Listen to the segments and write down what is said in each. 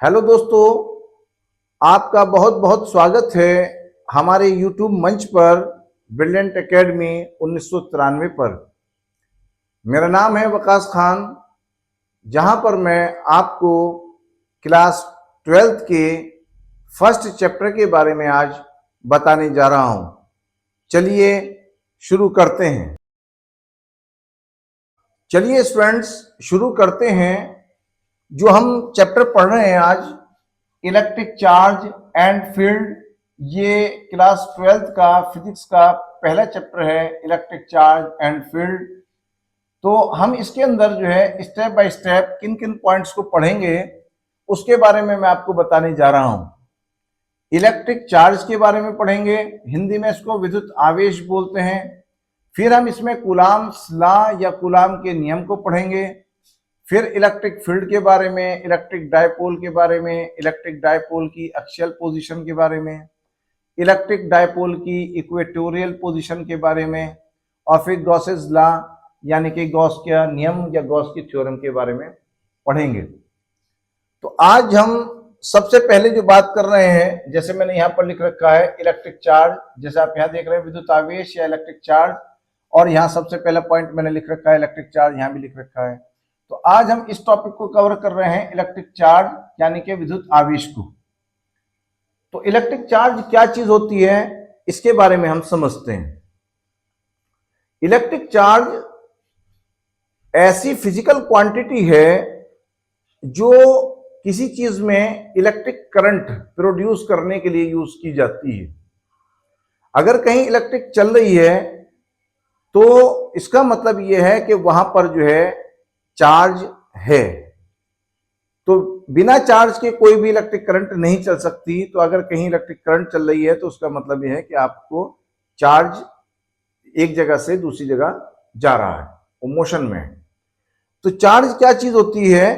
Hello दोस्तों, आपका बहुत बहुत स्वागत है हमारे YouTube मंच पर ब्रिलियंट एकेडमी 1993 पर। मेरा नाम है वकास खान, जहां पर मैं आपको क्लास 12th के फर्स्ट चैप्टर के बारे में आज बताने जा रहा हूं। चलिए शुरू करते हैं। चलिए स्टूडेंट्स, शुरू करते हैं। जो हम चैप्टर पढ़ रहे हैं आज, इलेक्ट्रिक चार्ज एंड फील्ड, ये क्लास 12th का फिजिक्स का पहला चैप्टर है, इलेक्ट्रिक चार्ज एंड फील्ड। तो हम इसके अंदर जो है स्टेप बाय स्टेप किन किन पॉइंट्स को पढ़ेंगे उसके बारे में मैं आपको बताने जा रहा हूं। इलेक्ट्रिक चार्ज के बारे में पढ़ेंगे, हिंदी में इसको विद्युत आवेश बोलते हैं। फिर हम इसमें कूलाम्स लॉ या कूलाम के नियम को पढ़ेंगे। फिर इलेक्ट्रिक फील्ड के बारे में, इलेक्ट्रिक डायपोल के बारे में, इलेक्ट्रिक डायपोल की एक्सियल पोजीशन के बारे में, इलेक्ट्रिक डायपोल की इक्वेटोरियल पोजीशन के बारे में, और फिर गॉसेस लॉ यानी कि गॉस का नियम या गॉस की थ्योरम के बारे में पढ़ेंगे। तो आज हम सबसे पहले जो बात कर रहे हैं, जैसे मैंने यहाँ पर लिख रखा है इलेक्ट्रिक चार्ज, जैसे आप यहाँ देख रहे हैं विद्युत आवेश या इलेक्ट्रिक चार्ज, और यहाँ सबसे पहला पॉइंट मैंने लिख रखा है इलेक्ट्रिक चार्ज, यहाँ भी लिख रखा है। तो आज हम इस टॉपिक को कवर कर रहे हैं, इलेक्ट्रिक चार्ज यानी कि विद्युत आवेश को। तो इलेक्ट्रिक चार्ज क्या चीज होती है, इसके बारे में हम समझते हैं। इलेक्ट्रिक चार्ज ऐसी फिजिकल क्वांटिटी है जो किसी चीज में इलेक्ट्रिक करंट प्रोड्यूस करने के लिए यूज की जाती है। अगर कहीं इलेक्ट्रिक चल रही है तो इसका मतलब यह है कि वहां पर जो है चार्ज है। तो बिना चार्ज के कोई भी इलेक्ट्रिक करंट नहीं चल सकती। तो अगर कहीं इलेक्ट्रिक करंट चल रही है तो उसका मतलब यह है कि आपको चार्ज एक जगह से दूसरी जगह जा रहा है, वो मोशन में है। तो चार्ज क्या चीज होती है?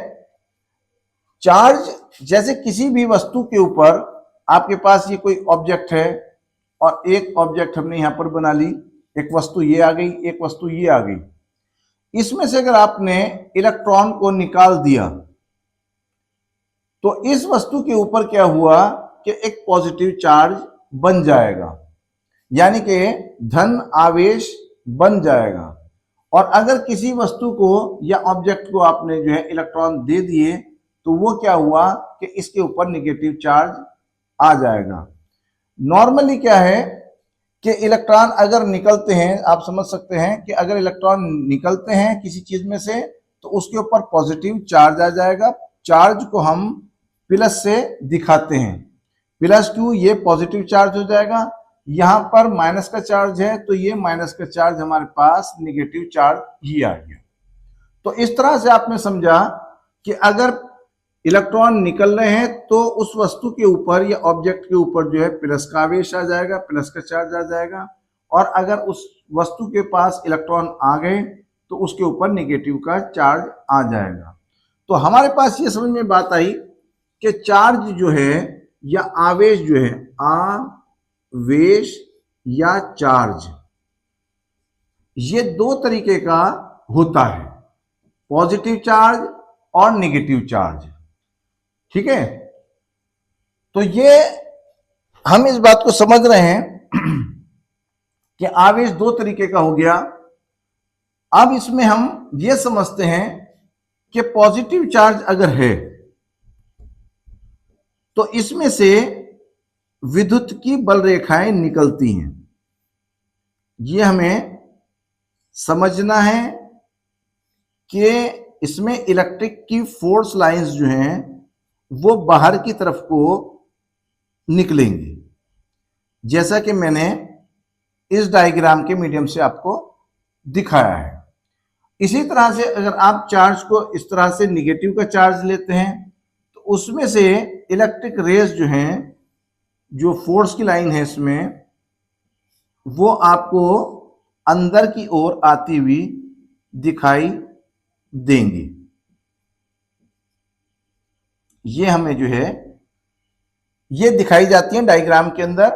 चार्ज जैसे किसी भी वस्तु के ऊपर, आपके पास ये कोई ऑब्जेक्ट है और एक ऑब्जेक्ट हमने यहां पर बना ली, एक वस्तु ये आ गई, एक वस्तु ये आ गई। इसमें से अगर आपने इलेक्ट्रॉन को निकाल दिया तो इस वस्तु के ऊपर क्या हुआ कि एक पॉजिटिव चार्ज बन जाएगा, यानी कि धन आवेश बन जाएगा। और अगर किसी वस्तु को या ऑब्जेक्ट को आपने जो है इलेक्ट्रॉन दे दिए तो वो क्या हुआ कि इसके ऊपर नेगेटिव चार्ज आ जाएगा। नॉर्मली क्या है कि इलेक्ट्रॉन अगर निकलते हैं, आप समझ सकते हैं कि अगर इलेक्ट्रॉन निकलते हैं किसी चीज में से तो उसके ऊपर पॉजिटिव चार्ज आ जाएगा। चार्ज को हम प्लस से दिखाते हैं, +2 ये पॉजिटिव चार्ज हो जाएगा। यहां पर माइनस का चार्ज है तो ये माइनस का चार्ज हमारे पास नेगेटिव चार्ज ही आ गया। तो इस तरह से आपने समझा कि अगर इलेक्ट्रॉन निकल रहे हैं तो उस वस्तु के ऊपर या ऑब्जेक्ट के ऊपर जो है प्लस का आवेश आ जाएगा, प्लस का चार्ज आ जाएगा। और अगर उस वस्तु के पास इलेक्ट्रॉन आ गए तो उसके ऊपर नेगेटिव का चार्ज आ जाएगा। तो हमारे पास ये समझ में बात आई कि चार्ज जो है या आवेश जो है, आवेश या चार्ज, ये दो तरीके का होता है, पॉजिटिव चार्ज और नेगेटिव चार्ज। ठीक है, तो ये हम इस बात को समझ रहे हैं कि आवेश दो तरीके का हो गया। अब इसमें हम ये समझते हैं कि पॉजिटिव चार्ज अगर है तो इसमें से विद्युत की बल रेखाएं निकलती हैं। ये हमें समझना है कि इसमें इलेक्ट्रिक की फोर्स लाइंस जो हैं वो बाहर की तरफ को निकलेंगी, जैसा कि मैंने इस डायग्राम के मीडियम से आपको दिखाया है। इसी तरह से अगर आप चार्ज को इस तरह से निगेटिव का चार्ज लेते हैं तो उसमें से इलेक्ट्रिक रेज जो हैं, जो फोर्स की लाइन है इसमें, वो आपको अंदर की ओर आती हुई दिखाई देंगी। ये हमें जो है ये दिखाई जाती है डायग्राम के अंदर।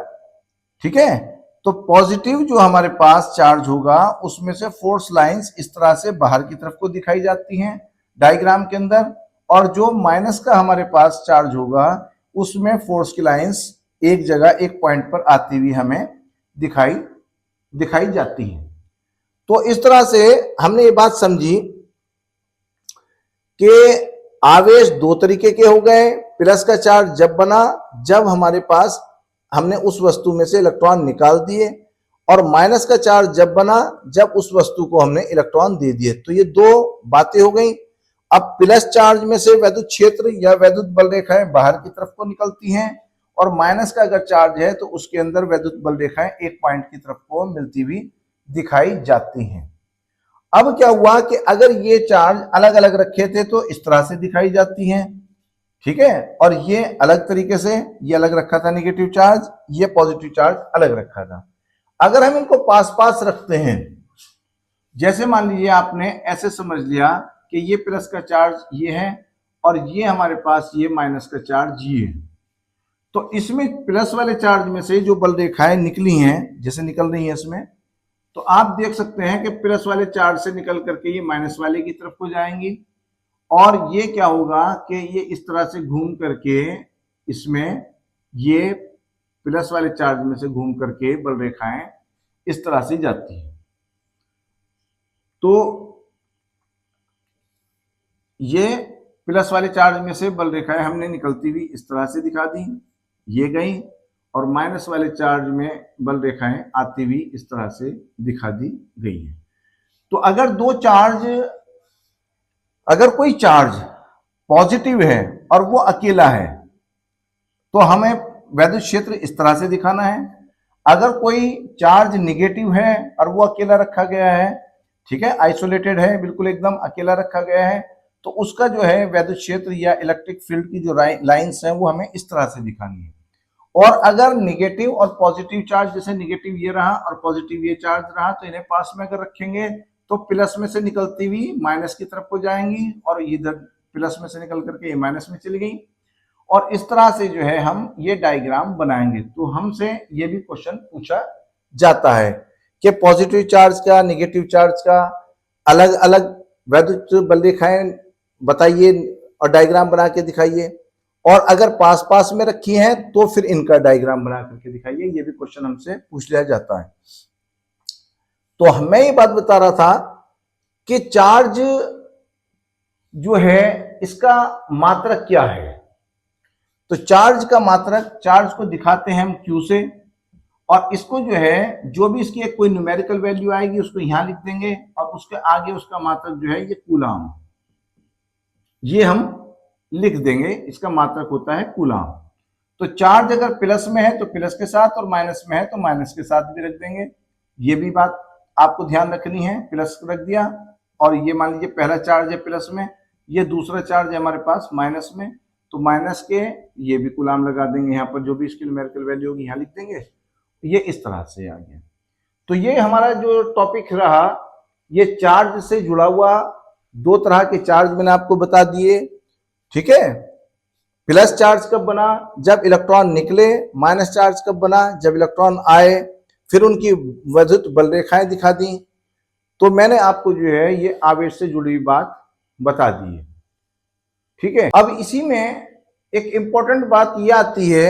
ठीक है, तो पॉजिटिव जो हमारे पास चार्ज होगा उसमें से फोर्स लाइंस इस तरह से बाहर की तरफ को दिखाई जाती हैं डायग्राम के अंदर, और जो माइनस का हमारे पास चार्ज होगा उसमें फोर्स की लाइंस एक जगह एक पॉइंट पर आती हुई हमें दिखाई जाती है। तो इस तरह से हमने ये बात समझी कि आवेश दो तरीके के हो गए। प्लस का चार्ज जब बना जब हमारे पास हमने उस वस्तु में से इलेक्ट्रॉन निकाल दिए, और माइनस का चार्ज जब बना जब उस वस्तु को हमने इलेक्ट्रॉन दे दिए। तो ये दो बातें हो गई। अब प्लस चार्ज में से वैद्युत क्षेत्र या वैद्युत बल रेखाएं बाहर की तरफ को निकलती हैं, और माइनस का अगर चार्ज है तो उसके अंदर वैद्युत बल रेखाएं एक पॉइंट की तरफ को मिलती हुई दिखाई जाती हैं। अब क्या हुआ कि अगर ये चार्ज अलग अलग रखे थे तो इस तरह से दिखाई जाती हैं, ठीक है, और ये अलग तरीके से, ये अलग रखा था नेगेटिव चार्ज, ये पॉजिटिव चार्ज अलग रखा था। अगर हम इनको पास पास रखते हैं, जैसे मान लीजिए आपने ऐसे समझ लिया कि ये प्लस का चार्ज ये है और ये हमारे पास ये माइनस का चार्ज ये है, तो इसमें प्लस वाले चार्ज में से जो बल रेखाएं निकली हैं, जैसे निकल रही हैं इसमें, तो आप देख सकते हैं कि प्लस वाले चार्ज से निकल करके ये माइनस वाले की तरफ को जाएंगी, और ये क्या होगा कि ये इस तरह से घूम करके इसमें ये प्लस वाले चार्ज में से घूम करके बल रेखाएं इस तरह से जाती है। तो ये प्लस वाले चार्ज में से बल रेखाएं हमने निकलती हुई इस तरह से दिखा दी, ये गई, और माइनस वाले चार्ज में बल रेखाएं आती हुई इस तरह से दिखा दी गई है। तो अगर कोई चार्ज पॉजिटिव है और वो अकेला है तो हमें वैद्युत क्षेत्र इस तरह से दिखाना है। अगर कोई चार्ज निगेटिव है और वो अकेला रखा गया है, ठीक है, आइसोलेटेड है, बिल्कुल एकदम अकेला रखा गया है, तो उसका जो है वैद्युत क्षेत्र या इलेक्ट्रिक फील्ड की जो लाइंस हैं वो हमें इस तरह से दिखानी है। और अगर निगेटिव और पॉजिटिव चार्ज, जैसे निगेटिव ये रहा और पॉजिटिव ये चार्ज रहा, तो इन्हें पास में अगर रखेंगे तो प्लस में से निकलती हुई माइनस की तरफ को जाएंगी, और इधर प्लस में से निकल करके ये माइनस में चली गई, और इस तरह से जो है हम ये डायग्राम बनाएंगे। तो हमसे ये भी क्वेश्चन पूछा जाता है कि पॉजिटिव चार्ज का, निगेटिव चार्ज का अलग अलग वैद्युत बल रेखाएं बताइए और डायग्राम बना के दिखाइए, और अगर पास पास में रखी हैं तो फिर इनका डायग्राम बना करके दिखाइए। ये भी क्वेश्चन हमसे पूछ लिया जाता है। तो मैं ये बात बता रहा था कि चार्ज जो है इसका मात्रक क्या है। तो चार्ज का मात्रक, चार्ज को दिखाते हैं हम Q से, और इसको जो है जो भी इसकी एक कोई न्यूमेरिकल वैल्यू आएगी उसको यहां लिख देंगे, और उसके आगे उसका मात्रक जो है ये कूलाम, ये हम लिख देंगे, इसका मात्रक होता है कूलाम। तो चार्ज अगर प्लस में है तो प्लस के साथ, और माइनस में है तो माइनस के साथ भी रख देंगे। ये भी बात आपको ध्यान रखनी है, प्लस रख दिया, और ये मान लीजिए पहला चार्ज है प्लस में, ये दूसरा चार्ज है हमारे पास माइनस में, तो माइनस के ये भी कूलाम लगा देंगे यहाँ पर, जो भी इसकी न्यूमेरिकल वैल्यू होगी यहाँ लिख देंगे। ये इस तरह से आ गया। तो ये हमारा जो टॉपिक रहा, ये चार्ज से जुड़ा हुआ, दो तरह के चार्ज मैंने आपको बता दिए, ठीक है। प्लस चार्ज कब बना, जब इलेक्ट्रॉन निकले, माइनस चार्ज कब बना, जब इलेक्ट्रॉन आए, फिर उनकी वैद्युत बल रेखाएं दिखा दी। तो मैंने आपको जो है ये आवेश से जुड़ी हुई बात बता दी है, ठीक है। अब इसी में एक इंपॉर्टेंट बात यह आती है,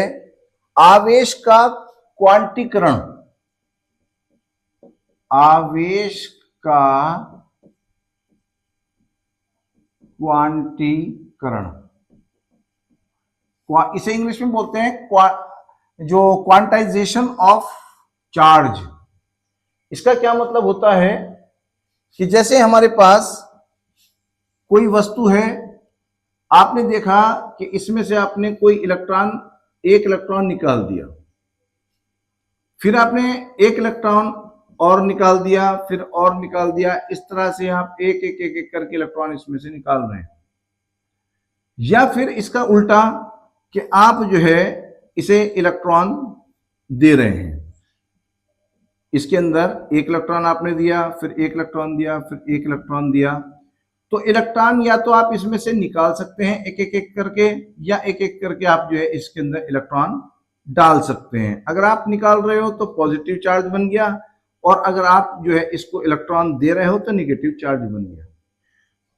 आवेश का क्वांटीकरण। आवेश का क्वांटीकरण, इसे इंग्लिश में बोलते हैं जो क्वांटाइजेशन ऑफ चार्ज। इसका क्या मतलब होता है कि जैसे हमारे पास कोई वस्तु है, आपने देखा कि इसमें से आपने कोई एक इलेक्ट्रॉन निकाल दिया, फिर आपने एक इलेक्ट्रॉन और निकाल दिया, फिर और निकाल दिया, इस तरह से आप एक एक एक एक करके इलेक्ट्रॉन इसमें से निकाल रहे हैं। या फिर इसका उल्टा कि आप जो है इसे इलेक्ट्रॉन दे रहे हैं, इसके अंदर एक इलेक्ट्रॉन आपने दिया, फिर एक इलेक्ट्रॉन दिया, फिर एक इलेक्ट्रॉन दिया। तो इलेक्ट्रॉन या तो आप इसमें से निकाल सकते हैं एक एक एक करके, या एक एक करके आप जो है इसके अंदर इलेक्ट्रॉन डाल सकते हैं। अगर आप निकाल रहे हो तो पॉजिटिव चार्ज बन गया, और अगर आप जो है इसको इलेक्ट्रॉन दे रहे हो तो निगेटिव चार्ज बन गया।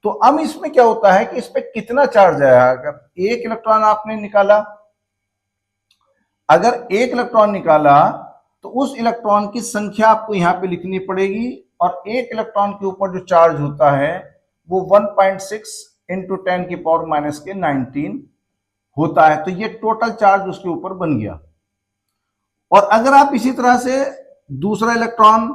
तो अब इसमें क्या होता है कि इस पे कितना चार्ज आया। अगर एक इलेक्ट्रॉन आपने निकाला, अगर एक इलेक्ट्रॉन निकाला तो उस इलेक्ट्रॉन की संख्या आपको यहां पे लिखनी पड़ेगी, और एक इलेक्ट्रॉन के ऊपर जो चार्ज होता है वो 1.6 इंटू 10 की पावर माइनस के 19 होता है। तो ये टोटल चार्ज उसके ऊपर बन गया। और अगर आप इसी तरह से दूसरा इलेक्ट्रॉन,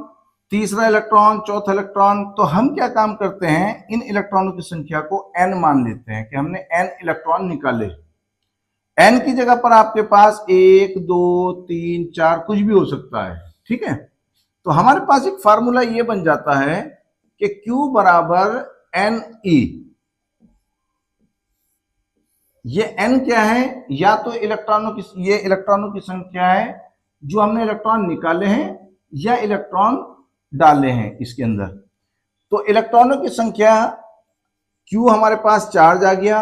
तीसरा इलेक्ट्रॉन, चौथा इलेक्ट्रॉन, तो हम क्या काम करते हैं, इन इलेक्ट्रॉनों की संख्या को n मान लेते हैं कि हमने n इलेक्ट्रॉन निकाले। n की जगह पर आपके पास 1, 2, 3, 4 कुछ भी हो सकता है, ठीक है। तो हमारे पास एक फार्मूला ये बन जाता है कि Q बराबर NE। ये n क्या है, या तो इलेक्ट्रॉनों की, ये इलेक्ट्रॉनों की संख्या है जो हमने इलेक्ट्रॉन निकाले हैं या इलेक्ट्रॉन डाले हैं इसके अंदर। तो इलेक्ट्रॉनों की संख्या Q हमारे पास चार्ज आ गया,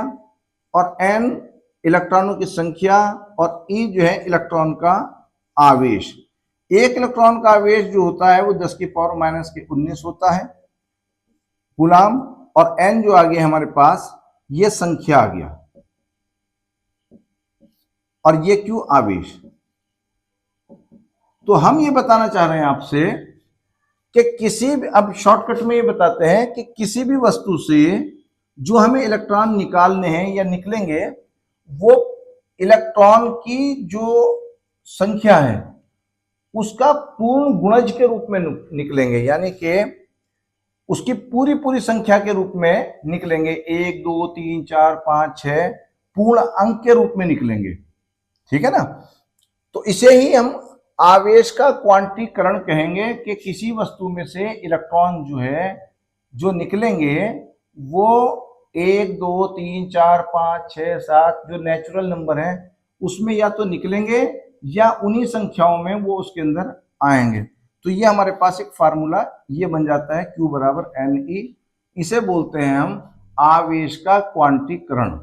और n इलेक्ट्रॉनों की संख्या, और E जो है इलेक्ट्रॉन का आवेश। एक इलेक्ट्रॉन का आवेश जो होता है वो 10 की पावर माइनस के 19 होता है कूलाम, और n जो आ गया हमारे पास ये संख्या आ गया, और ये Q आवेश। तो हम ये बताना चाह रहे हैं आपसे कि किसी भी, अब शॉर्टकट में ये बताते हैं कि किसी भी वस्तु से जो हमें इलेक्ट्रॉन निकालने हैं या निकलेंगे, वो इलेक्ट्रॉन की जो संख्या है उसका पूर्ण गुणज के रूप में निकलेंगे, यानी कि उसकी पूरी पूरी संख्या के रूप में निकलेंगे। 1, 2, 3, 4, 5, 6 पूर्ण अंक के रूप में निकलेंगे, ठीक है ना। तो इसे ही हम आवेश का क्वांटीकरण कहेंगे कि किसी वस्तु में से इलेक्ट्रॉन जो है जो निकलेंगे वो 1, 2, 3, 4, 5, 6, 7 जो नेचुरल नंबर है उसमें या तो निकलेंगे या उन्हीं संख्याओं में वो उसके अंदर आएंगे। तो ये हमारे पास एक फार्मूला ये बन जाता है Q बराबर NE। इसे बोलते हैं हम आवेश का क्वांटीकरण।